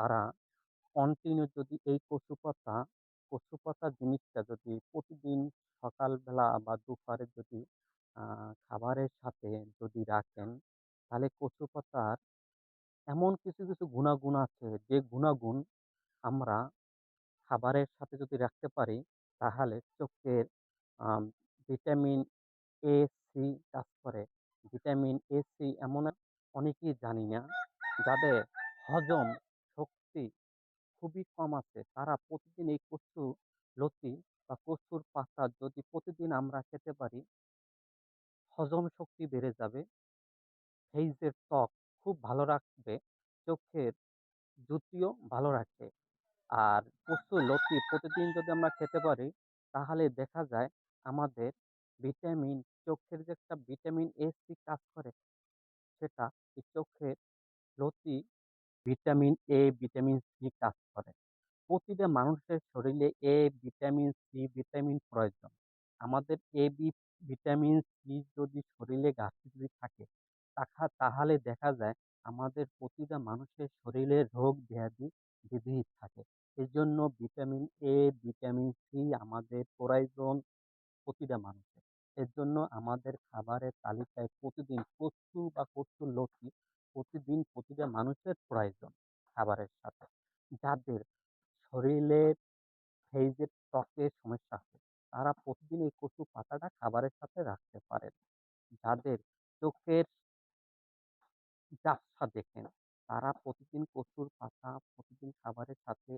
তারা কন্টিনিউ যদি এই কচু পাতা জিনিসটা যদি প্রতিদিন সকালবেলা বা দুপুরে যদি খাবারের সাথে যদি রাখেন, তাহলে কচু পাতার এমন কিছু গুণাগুণ আছে যে গুণাগুণ আমরা খাবারের সাথে যদি রাখতে পারি, তাহলে চোখের আম ভিটামিন এ, সি কাজ করে। ভিটামিন এ, সি এমন অনেকেই জানি না, যাদের হজম শক্তি খুবই কম আছে। তারা প্রতিদিন এই কচু লতি বা কচুর পাতা যদি প্রতিদিন আমরা খেতে পারি, হজম শক্তি বেড়ে যাবে, ফেইসের ত্বক খুব ভালো রাখবে, চোখের জ্যোতিও ভালো রাখে। আর কচুর লতি প্রতিদিন যদি আমরা খেতে পারি, তাহলে দেখা যায় আমাদের ভিটামিন, চোখের যে একটা ভিটামিন এ, সি কাজ করে, সেটা এই চোখের লতি ভিটামিন এ, ভিটামিন সি কাজ করে। প্রতিটা মানুষের শরীরে এ, ভিটামিন সি, ভিটামিন প্রয়োজন। আমাদের ভিটামিন সি যদি শরীরে ঘাটতি যদি থাকে, তাহলে দেখা যায় আমাদের প্রতিটা মানুষের শরীরে রোগ ব্যাধি বেঁধেই থাকে। এজন্য ভিটামিন এ, ভিটামিন সি আমাদের প্রয়োজন প্রতিটা মানুষের। এর জন্য আমাদের খাবারের তালিকায় প্রতিদিন কচু বা কচুর লতি প্রতিদিন প্রতিটা মানুষের প্রয়োজন খাবারের সাথে। যাদের শরীরের এই যে ত্বকের সমস্যা আছে, তারা প্রতিদিন এই কচু পাতাটা খাবারের সাথে রাখতে পারেন। যাদের চোখের ঝাপসা দেখেন, তারা প্রতিদিন কচুর পাতা প্রতিদিন খাবারের সাথে